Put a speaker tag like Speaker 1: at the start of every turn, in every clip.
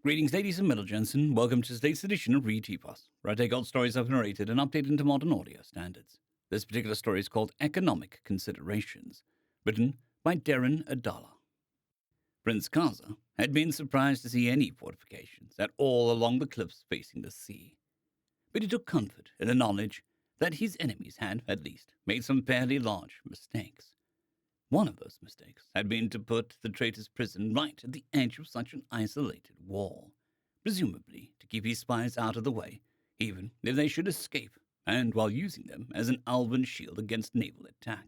Speaker 1: Greetings, ladies and middlegents, and welcome to today's edition of re440, where I take old stories I've narrated and update into modern audio standards. This particular story is called Economic Considerations, written by Darren Adala. Prince Kaza had been surprised to see any fortifications at all along the cliffs facing the sea, but he took comfort in the knowledge that his enemies had, at least, made some fairly large mistakes. One of those mistakes had been to put the traitor's prison right at the edge of such an isolated wall, presumably to keep his spies out of the way, even if they should escape, and while using them as an elven shield against naval attack.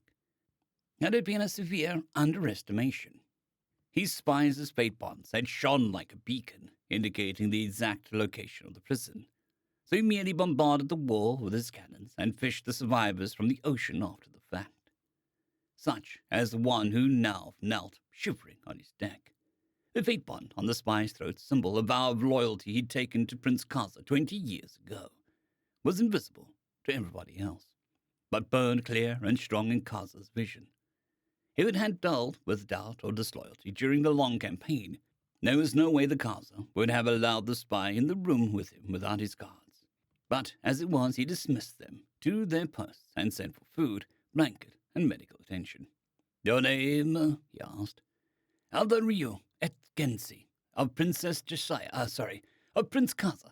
Speaker 1: Had it been a severe underestimation? His spies' fate bonds had shone like a beacon, indicating the exact location of the prison, so he merely bombarded the wall with his cannons and fished the survivors from the ocean after the fact. Such as the one who now knelt, shivering on his deck. The fate bond on the spy's throat, symbol, a vow of loyalty he'd taken to Prince Kaza 20 years ago, was invisible to everybody else, but burned clear and strong in Kaza's vision. If it had dulled with doubt or disloyalty during the long campaign, there was no way the Kaza would have allowed the spy in the room with him without his guards. But as it was, he dismissed them to their posts and sent for food, blanket, and medical attention. "Your name?" he asked. "Aldario Etgensi, of Princess Josiah, of Prince Kaza.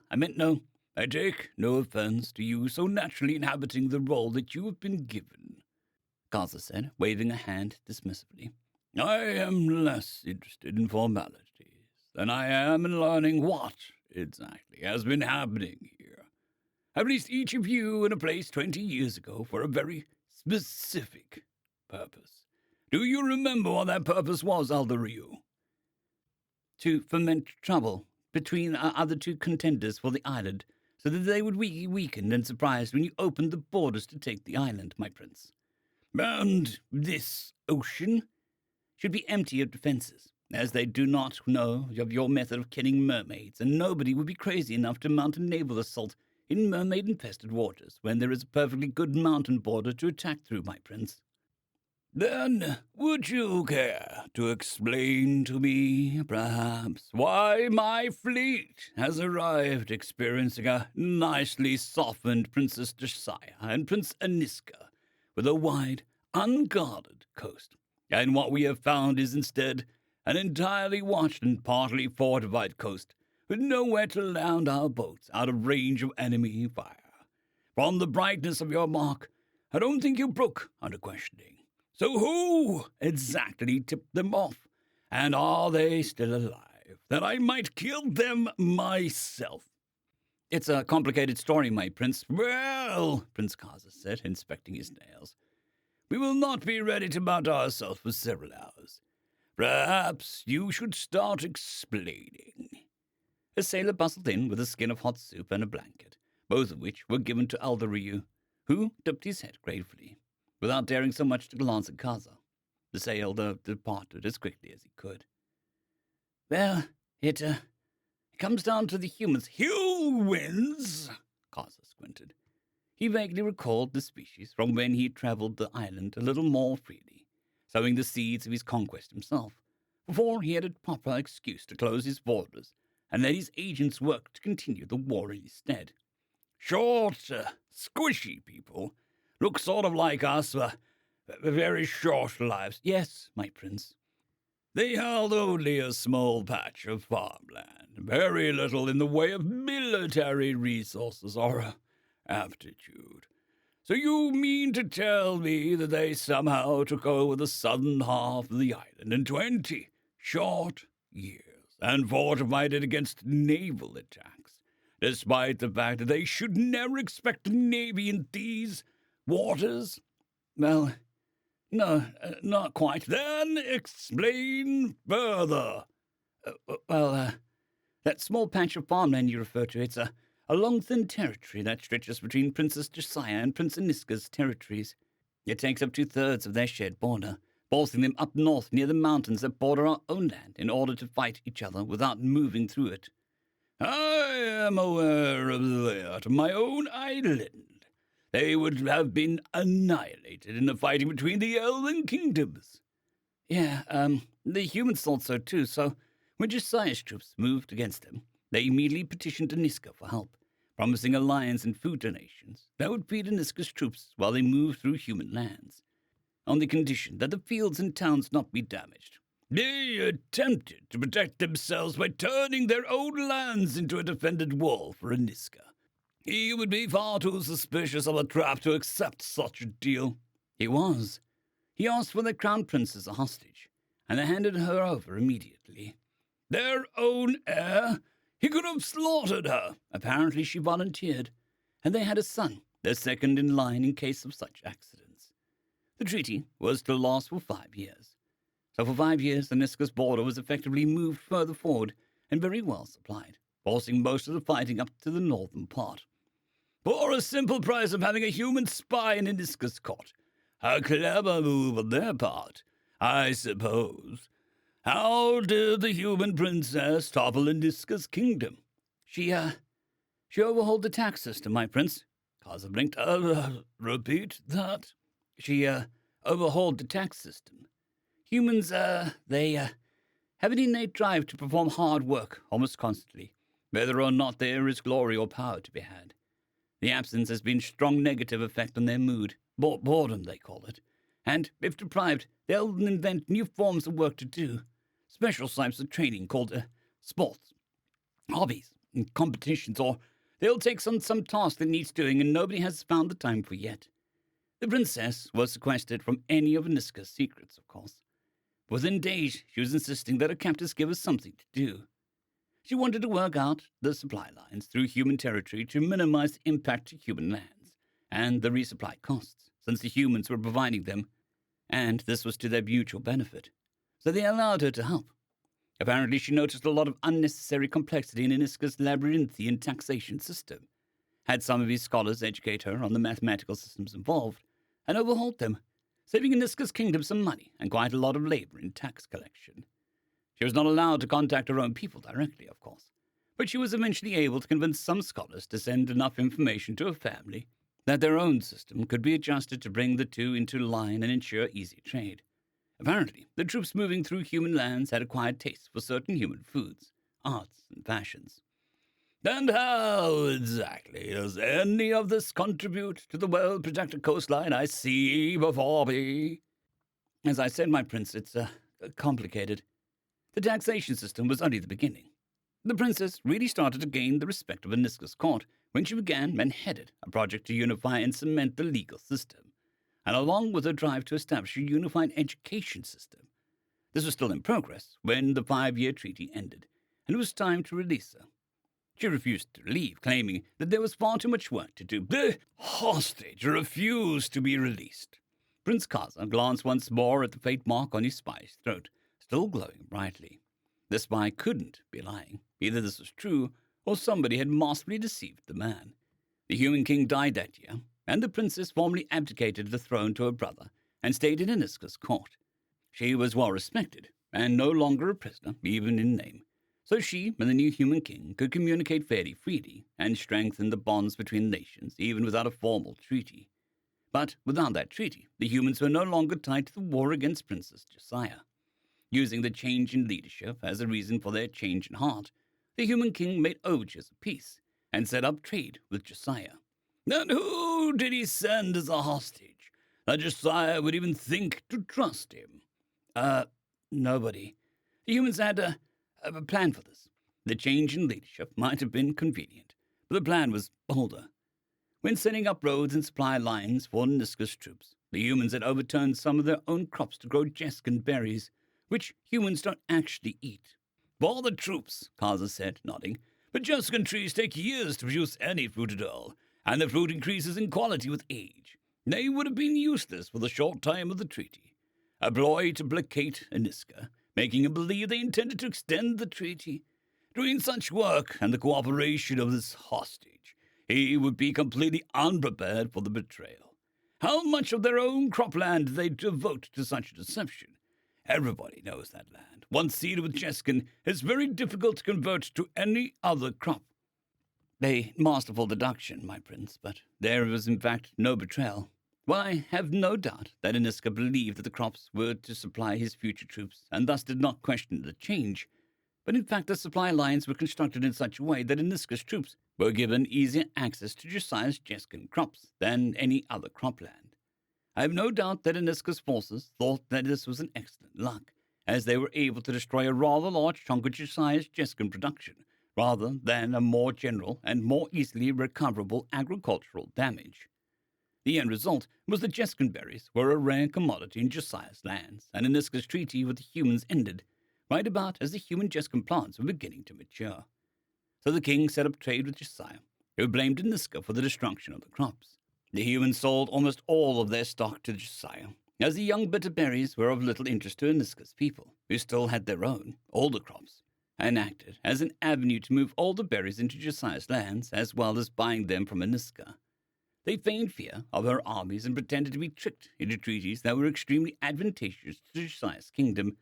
Speaker 1: I take no offense to you so naturally inhabiting the role that you have been given," Kaza said, waving a hand dismissively. "I am less interested in formalities than I am in learning what exactly has been happening here. I placed each of you in a place 20 years ago for a very specific purpose. Do you remember what that purpose was, Aldario?" "To foment trouble between our other two contenders for the island, so that they would be weakened and surprised when you opened the borders to take the island, my prince. And this ocean should be empty of defenses, as they do not know of your method of killing mermaids, and nobody would be crazy enough to mount a naval assault in mermaid-infested waters when there is a perfectly good mountain border to attack through, my prince." "Then would you care to explain to me, perhaps, why my fleet has arrived experiencing a nicely softened Princess Josiah and Prince Aniska with a wide, unguarded coast, and what we have found is instead an entirely watched and partly fortified coast with nowhere to land our boats out of range of enemy fire? From the brightness of your mark, I don't think you broke under questioning. So who exactly tipped them off? And are they still alive, that I might kill them myself?" "It's a complicated story, my prince."
Speaker 2: "Well," Prince Kaza said, inspecting his nails, "we will not be ready to mount ourselves for several hours. Perhaps you should start explaining."
Speaker 1: A sailor bustled in with a skin of hot soup and a blanket, both of which were given to Aldario, who tipped his head gratefully, without daring so much to glance at Kaza. The sailor departed as quickly as he could. "Well, it comes down to the humans."
Speaker 2: "Humans?"
Speaker 1: Kaza squinted. He vaguely recalled the species from when he traveled the island a little more freely, sowing the seeds of his conquest himself, before he had a proper excuse to close his borders and let his agents work to continue the war in his stead.
Speaker 2: "Short, squishy people. Look sort of like us, very short lives."
Speaker 1: "Yes, my prince."
Speaker 2: "They held only a small patch of farmland, very little in the way of military resources or aptitude. So you mean to tell me that they somehow took over the southern half of the island in 20 short years and fortified it against naval attacks, despite the fact that they should never expect a navy in these waters?"
Speaker 1: "Well, no, not quite."
Speaker 2: "Then explain further."
Speaker 1: That small patch of farmland you refer to, it's a long, thin territory that stretches between Princess Josiah and Prince Aniska's territories. It takes up 2/3 of their shared border, forcing them up north near the mountains that border our own land in order to fight each other without moving through it."
Speaker 2: "I am aware of that. My own island. They would have been annihilated in the fighting between the elven kingdoms."
Speaker 1: "Yeah, the humans thought so too, so When Josiah's troops moved against them, they immediately petitioned Aniska for help, promising alliance and food donations that would feed Aniska's troops while they moved through human lands, on the condition that the fields and towns not be damaged. They attempted to protect themselves by turning their own lands into a defended wall for Aniska. He would be far too suspicious of a trap to accept such a deal. He was. He asked for the crown prince as a hostage, and they handed her over immediately. Their own heir? He could have slaughtered her. Apparently she volunteered, and they had a son, their second in line in case of such accidents. The treaty was to last for 5 years. So for 5 years, Aniska's border was effectively moved further forward and very well supplied, forcing most of the fighting up to the northern part. For a simple price of having a human spy in Aniska's court. A clever move on their part, I suppose. How did the human princess topple Aniska's kingdom? She overhauled the tax system, my prince. Kaza blinked. Repeat that? She, overhauled the tax system. Humans, they have an innate drive to perform hard work almost constantly, whether or not there is glory or power to be had. The absence has been a strong negative effect on their mood, boredom they call it, and, if deprived, they'll invent new forms of work to do, special types of training called sports, hobbies, and competitions, or they'll take on some task that needs doing and nobody has found the time for yet. The princess was sequestered from any of Aniska's secrets, of course. Within days, she was insisting that her captors give her something to do. She wanted to work out the supply lines through human territory to minimize the impact to human lands and the resupply costs, since the humans were providing them, and this was to their mutual benefit. So they allowed her to help. Apparently, she noticed a lot of unnecessary complexity in Aniska's labyrinthian taxation system, had some of his scholars educate her on the mathematical systems involved, and overhauled them, saving Aniska's kingdom some money and quite a lot of labor in tax collection. She was not allowed to contact her own people directly, of course, but she was eventually able to convince some scholars to send enough information to her family that their own system could be adjusted to bring the two into line and ensure easy trade. Apparently, the troops moving through human lands had acquired tastes for certain human foods, arts, and fashions. And how exactly does any of this contribute to the well-protected coastline I see before me? As I said, my prince, it's complicated. The taxation system was only the beginning. The princess really started to gain the respect of Aniska's court when she began and headed a project to unify and cement the legal system, and along with her drive to establish a unified education system. This was still in progress when the 5-year treaty ended, and it was time to release her. She refused to leave, claiming that there was far too much work to do. The hostage refused to be released. Prince Kaza glanced once more at the fate mark on his spy's throat, still glowing brightly. The spy couldn't be lying. Either this was true, or somebody had masterfully deceived the man. The human king died that year, and the princess formally abdicated the throne to her brother and stayed in Aniska's court. She was well respected, and no longer a prisoner, even in name. So she and the new human king could communicate fairly freely and strengthen the bonds between nations, even without a formal treaty. But without that treaty, the humans were no longer tied to the war against Princess Josiah. Using the change in leadership as a reason for their change in heart, the human king made overtures of peace and set up trade with Josiah. And who did he send as a hostage that Josiah would even think to trust him? Nobody. The humans had a plan for this. The change in leadership might have been convenient, but the plan was bolder. When setting up roads and supply lines for Aniska's troops, the humans had overturned some of their own crops to grow jeskin berries, which humans don't actually eat. For the troops, Kaza said, nodding, but jeskin trees take years to produce any fruit at all, and the fruit increases in quality with age. They would have been useless for the short time of the treaty. A ploy to placate Aniska, making him believe they intended to extend the treaty. Doing such work and the cooperation of this hostage, he would be completely unprepared for the betrayal. How much of their own cropland did they devote to such a deception? Everybody knows that land, once seeded with jeskin, is very difficult to convert to any other crop. A masterful deduction, my prince, but there was in fact no betrayal. Well, I have no doubt that Aniska believed that the crops were to supply his future troops, and thus did not question the change. But in fact, the supply lines were constructed in such a way that Aniska's troops were given easier access to Josiah's Jeskan crops than any other cropland. I have no doubt that Aniska's forces thought that this was an excellent luck, as they were able to destroy a rather large chunk of Josiah's Jeskan production, rather than a more general and more easily recoverable agricultural damage. The end result was that Jeskan berries were a rare commodity in Josiah's lands, and Aniska's treaty with the humans ended right about as the human Jeskan plants were beginning to mature. So the king set up trade with Josiah, who blamed Aniska for the destruction of the crops. The humans sold almost all of their stock to Josiah, as the young bitter berries were of little interest to Aniska's people, who still had their own, older crops, and acted as an avenue to move all the berries into Josiah's lands, as well as buying them from Aniska. They feigned fear of her armies and pretended to be tricked into treaties that were extremely advantageous to Josiah's kingdom,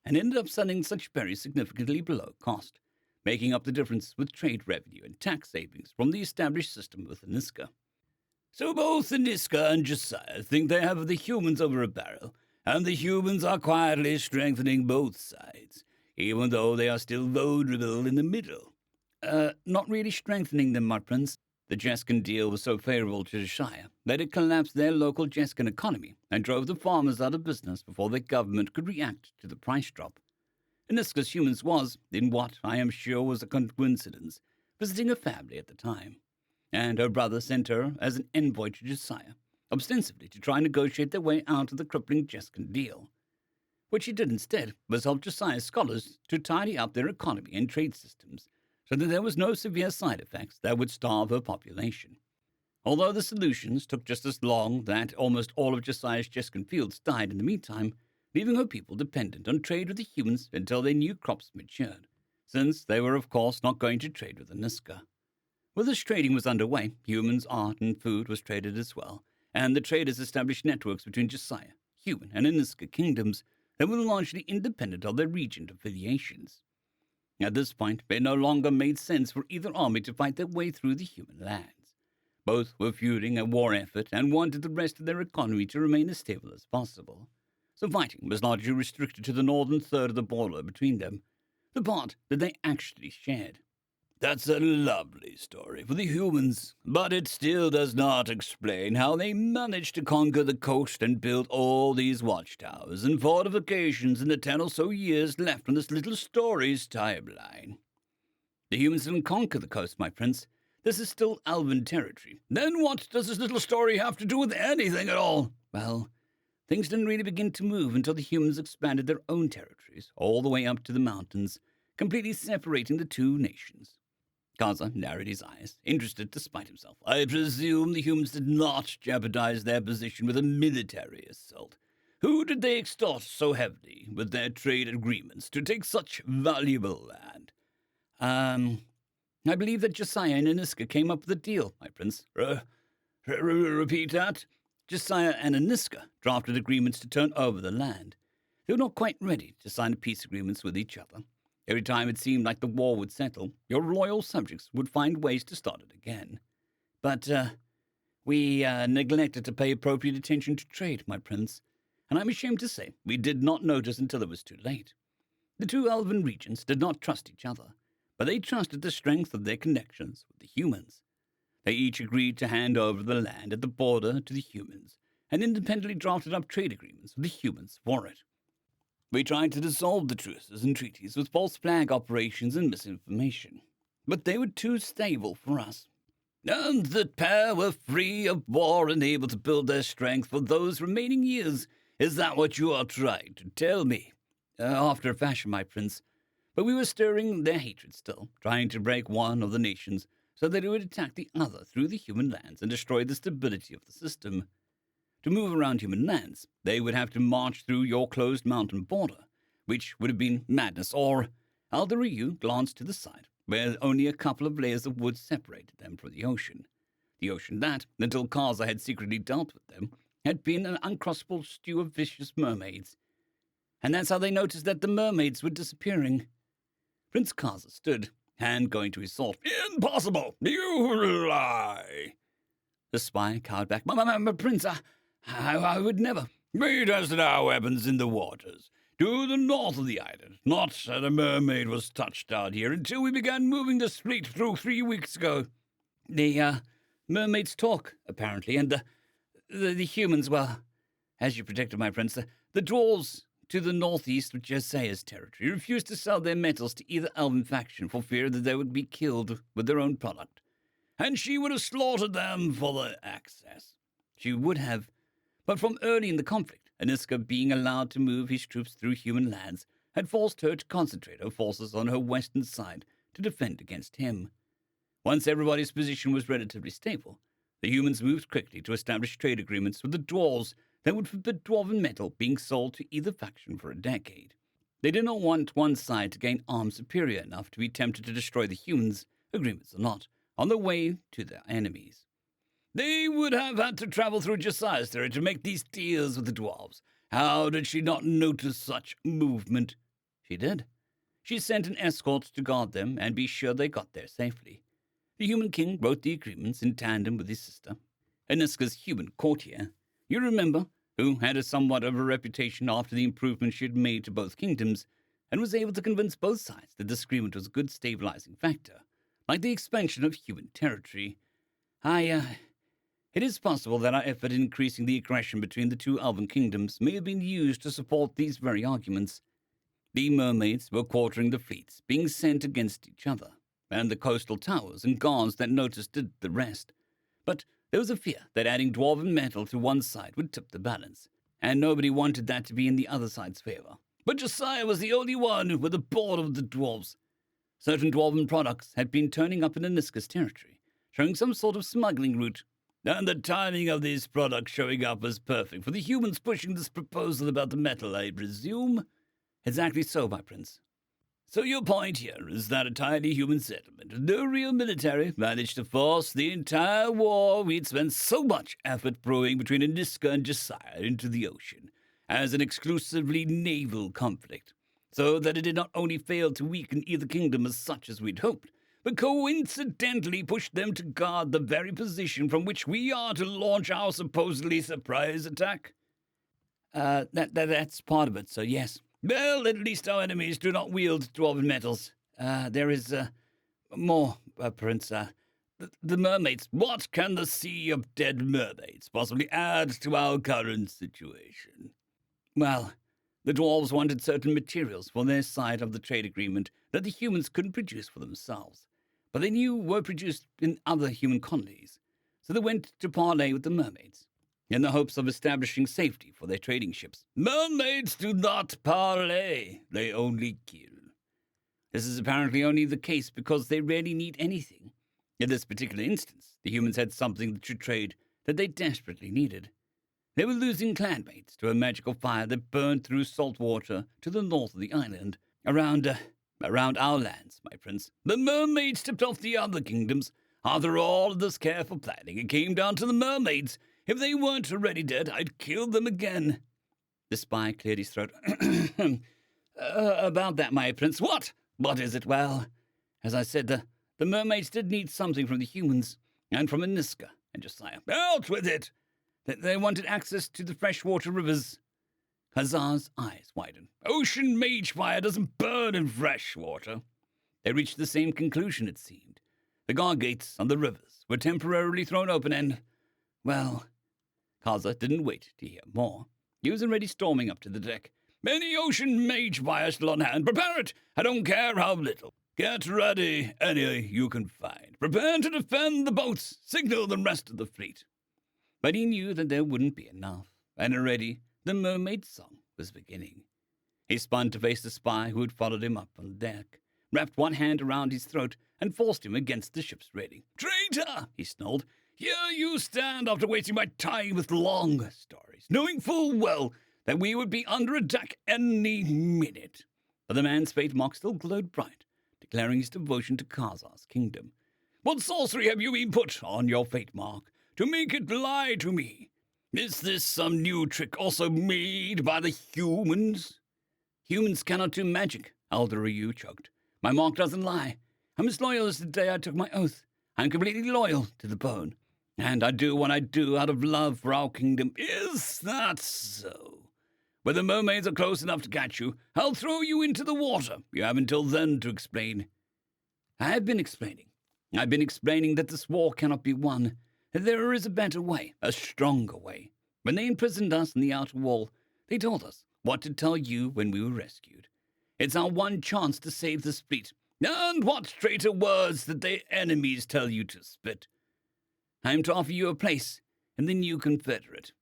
Speaker 1: and ended up selling such berries significantly below cost, making up the difference with trade revenue and tax savings from the established system with Aniska. So both Aniska and Josiah think they have the humans over a barrel, and the humans are quietly strengthening both sides, even though they are still vulnerable in the middle. Not really strengthening them, my prince. The Jeskan deal was so favorable to Josiah that it collapsed their local Jeskan economy and drove the farmers out of business before their government could react to the price drop. Aniska's humans was, in what I am sure was a coincidence, visiting a family at the time, and her brother sent her as an envoy to Josiah, ostensibly to try and negotiate their way out of the crippling Jeskan deal. What she did instead was help Josiah's scholars to tidy up their economy and trade systems, so that there was no severe side effects that would starve her population. Although the solutions took just as long that almost all of Josiah's Jeskan fields died in the meantime, leaving her people dependent on trade with the humans until their new crops matured, since they were of course not going to trade with Aniska. While this trading was underway, humans, art, and food was traded as well, and the traders established networks between Josiah, human, and Aniska kingdoms that were largely independent of their regent affiliations. At this point, it no longer made sense for either army to fight their way through the human lands. Both were feuding a war effort and wanted the rest of their economy to remain as stable as possible. So fighting was largely restricted to the northern third of the border between them, the part that they actually shared. That's a lovely story for the humans, but it still does not explain how they managed to conquer the coast and build all these watchtowers and fortifications in the 10 or so years left on this little story's timeline. The humans didn't conquer the coast, my prince. This is still Elven territory. Then what does this little story have to do with anything at all? Well, things didn't really begin to move until the humans expanded their own territories all the way up to the mountains, completely separating the two nations. Kaza narrowed his eyes, interested despite himself. I presume the humans did not jeopardize their position with a military assault. Who did they extort so heavily with their trade agreements to take such valuable land? I believe that Josiah and Aniska came up with a deal, my prince. Repeat that? Josiah and Aniska drafted agreements to turn over the land. They were not quite ready to sign peace agreements with each other. Every time it seemed like the war would settle, your loyal subjects would find ways to start it again. But we neglected to pay appropriate attention to trade, my prince, and I'm ashamed to say we did not notice until it was too late. The two elven regions did not trust each other, but they trusted the strength of their connections with the humans. They each agreed to hand over the land at the border to the humans, and independently drafted up trade agreements with the humans for it. We tried to dissolve the truces and treaties with false flag operations and misinformation, but they were too stable for us. And the pair were free of war and able to build their strength for those remaining years. Is that what you are trying to tell me? After a fashion, my prince. But we were stirring their hatred still, trying to break one of the nations so that it would attack the other through the human lands and destroy the stability of the system. To move around human lands, they would have to march through your closed mountain border, which would have been madness, or Alderiu glanced to the side, where only a couple of layers of wood separated them from the ocean that, until Kaza had secretly dealt with them, had been an uncrossable stew of vicious mermaids. And that's how they noticed that the mermaids were disappearing. Prince Kaza stood, hand going to his sword. Impossible! You lie! The spy cowered back. My prince, I would never. We tested our weapons in the waters.
Speaker 2: to the north of the island. Not that a mermaid was touched out here until we began moving the fleet through 3 weeks ago.
Speaker 1: The mermaids talk, apparently, and the humans, well, as you predicted, my prince, the dwarves to the northeast of Josiah's territory refused to sell their metals to either elven faction for fear that they would be killed with their own product.
Speaker 2: And she would have slaughtered them for the access.
Speaker 1: She would have, but from early in the conflict, Aniska being allowed to move his troops through human lands had forced her to concentrate her forces on her western side to defend against him. Once everybody's position was relatively stable, the humans moved quickly to establish trade agreements with the dwarves that would forbid dwarven metal being sold to either faction for a decade. They did not want one side to gain arms superior enough to be tempted to destroy the humans, agreements or not, on the way to their enemies.
Speaker 2: They would have had to travel through Josiah's territory to make these deals with the dwarves. How did she not notice such movement?
Speaker 1: She did. She sent an escort to guard them and be sure they got there safely. The human king wrote the agreements in tandem with his sister, Aniska's human courtier, you remember, who had a somewhat of a reputation after the improvements she had made to both kingdoms, and was able to convince both sides that this agreement was a good stabilizing factor, like the expansion of human territory. It is possible that our effort in increasing the aggression between the two elven kingdoms may have been used to support these very arguments. The mermaids were quartering the fleets being sent against each other, and the coastal towers and guards that noticed did the rest. But there was a fear that adding dwarven metal to one side would tip the balance, and nobody wanted that to be in the other side's favor.
Speaker 2: But Josiah was the only one with the board of the dwarves.
Speaker 1: Certain dwarven products had been turning up in Aniska's territory, showing some sort of smuggling route.
Speaker 2: And the timing of these products showing up was perfect for the humans pushing this proposal about the metal, I presume?
Speaker 1: Exactly so, my prince.
Speaker 2: So your point here is that a tiny human settlement, with no real military, managed to force the entire war we'd spent so much effort brewing between Aniska and Josiah into the ocean, as an exclusively naval conflict, so that it did not only fail to weaken either kingdom as such as we'd hoped, but coincidentally pushed them to guard the very position from which we are to launch our supposedly surprise attack?
Speaker 1: That's part of it, so yes.
Speaker 2: Well, at least our enemies do not wield dwarven metals.
Speaker 1: There is more, Prince.
Speaker 2: The mermaids. What can the sea of dead mermaids possibly add to our current situation?
Speaker 1: Well, the dwarves wanted certain materials for their side of the trade agreement that the humans couldn't produce for themselves, but they knew were produced in other human colonies, so they went to parley with the mermaids, in the hopes of establishing safety for their trading ships.
Speaker 2: Mermaids do not parley, they only kill.
Speaker 1: This is apparently only the case because they rarely need anything. In this particular instance, the humans had something to trade that they desperately needed. They were losing clanmates to a magical fire that burned through salt water to the north of the island, around our lands, my prince.
Speaker 2: The mermaids tipped off the other kingdoms. After all of this careful planning, it came down to the mermaids. If they weren't already dead, I'd kill them again.
Speaker 1: The spy cleared his throat. About that, my prince.
Speaker 2: What?
Speaker 1: What is it? Well, as I said, the mermaids did need something from the humans, and from Aniska and Josiah.
Speaker 2: Out with it!
Speaker 1: They wanted access to the freshwater rivers. Hazar's eyes widened.
Speaker 2: Ocean mage fire doesn't burn in fresh water.
Speaker 1: They reached the same conclusion, it seemed. The guard gates on the rivers were temporarily thrown open and, well, Kaza didn't wait to hear more. He was already storming up to the deck.
Speaker 2: Any ocean mage fire still on hand. Prepare it. I don't care how little. Get ready any you can find. Prepare to defend the boats. Signal the rest of the fleet.
Speaker 1: But he knew that there wouldn't be enough, and already the mermaid song was beginning. He spun to face the spy who had followed him up on the deck, wrapped one hand around his throat, and forced him against the ship's railing.
Speaker 2: Traitor! He snarled. Here you stand after wasting my time with long stories, knowing full well that we would be under attack any minute.
Speaker 1: But the man's fate mark still glowed bright, declaring his devotion to Kazar's kingdom.
Speaker 2: What sorcery have you been put on your fate mark to make it lie to me? Is this some new trick also made by the humans?
Speaker 1: Humans cannot do magic, Elder Ryu choked. My mark doesn't lie. I'm as loyal as the day I took my oath. I'm completely loyal to the bone. And I do what I do out of love for our kingdom.
Speaker 2: Is that so? When the mermaids are close enough to catch you, I'll throw you into the water. You have until then to explain."
Speaker 1: "I have been explaining. I've been explaining that this war cannot be won. There is a better way, a stronger way. When they imprisoned us in the outer wall, they told us what to tell you when we were rescued. It's our one chance to save this fleet."
Speaker 2: "And what traitor words did their enemies tell you to spit?"
Speaker 1: "I am to offer you a place in the new Confederate."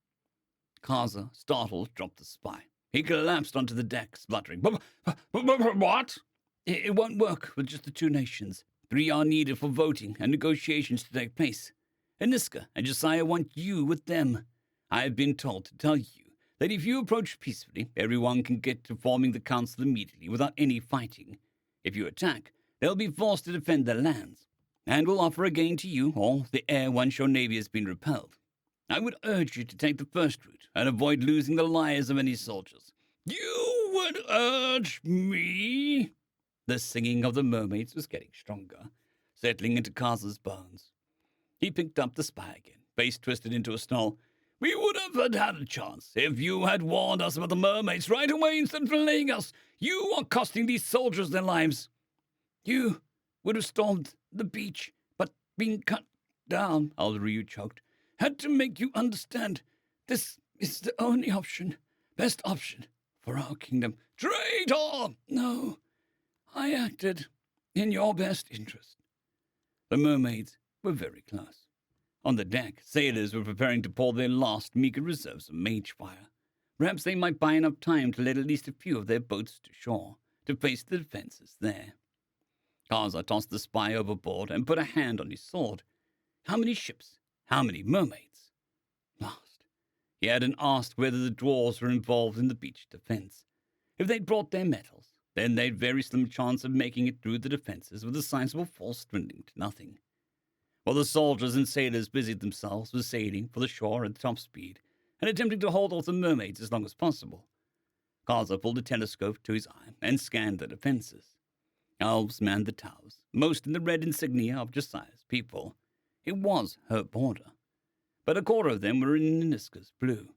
Speaker 1: Kaza, startled, dropped the spy. He collapsed onto the deck, spluttering.
Speaker 2: "What?"
Speaker 1: It won't work with just the two nations. 3 are needed for voting and negotiations to take place. Aniska and Josiah want you with them. I have been told to tell you that if you approach peacefully, everyone can get to forming the council immediately without any fighting. If you attack, they'll be forced to defend their lands, and will offer a gain to you or the heir once your navy has been repelled. I would urge you to take the first route and avoid losing the lives of any soldiers."
Speaker 2: "You would urge me?"
Speaker 1: The singing of the mermaids was getting stronger, settling into Kaza's bones. He picked up the spy again, face twisted into a snarl.
Speaker 2: "We would have had a chance if you had warned us about the mermaids right away instead of flaying us. You are costing these soldiers their lives."
Speaker 1: "You would have stormed the beach, but being cut down," Alderyu choked. "Had to make you understand. This is the only option, best option for our kingdom."
Speaker 2: "Traitor!"
Speaker 1: "No, I acted in your best interest." The mermaids were very close. On the deck, sailors were preparing to pour their last meager reserves of mage fire. Perhaps they might buy enough time to let at least a few of their boats to shore, to face the defenses there. Kaza tossed the spy overboard and put a hand on his sword. How many ships? How many mermaids? Lost. He hadn't asked whether the dwarves were involved in the beach defense. If they'd brought their metals, then they'd very slim chance of making it through the defenses with a sizable force dwindling to nothing. While the soldiers and sailors busied themselves with sailing for the shore at top speed and attempting to hold off the mermaids as long as possible, Kaza pulled a telescope to his eye and scanned the defenses. Elves manned the towers, most in the red insignia of Josiah's people. It was her border. But a quarter of them were in Niska's blue.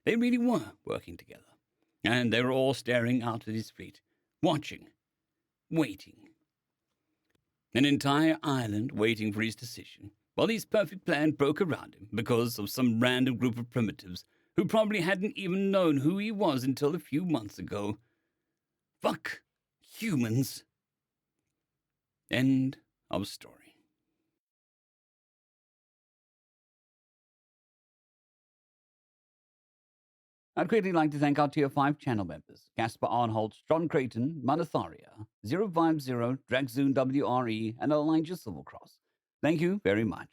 Speaker 1: They really were working together, and they were all staring out at his fleet, watching, waiting. An entire island waiting for his decision, while his perfect plan broke around him because of some random group of primitives who probably hadn't even known who he was until a few months ago. Fuck humans. End of story. I'd greatly like to thank our Tier 5 channel members, Casper Arnholtz, John Creighton, Manatharia, 050, Dragzoon WRE, and Elijah Silvercross. Thank you very much.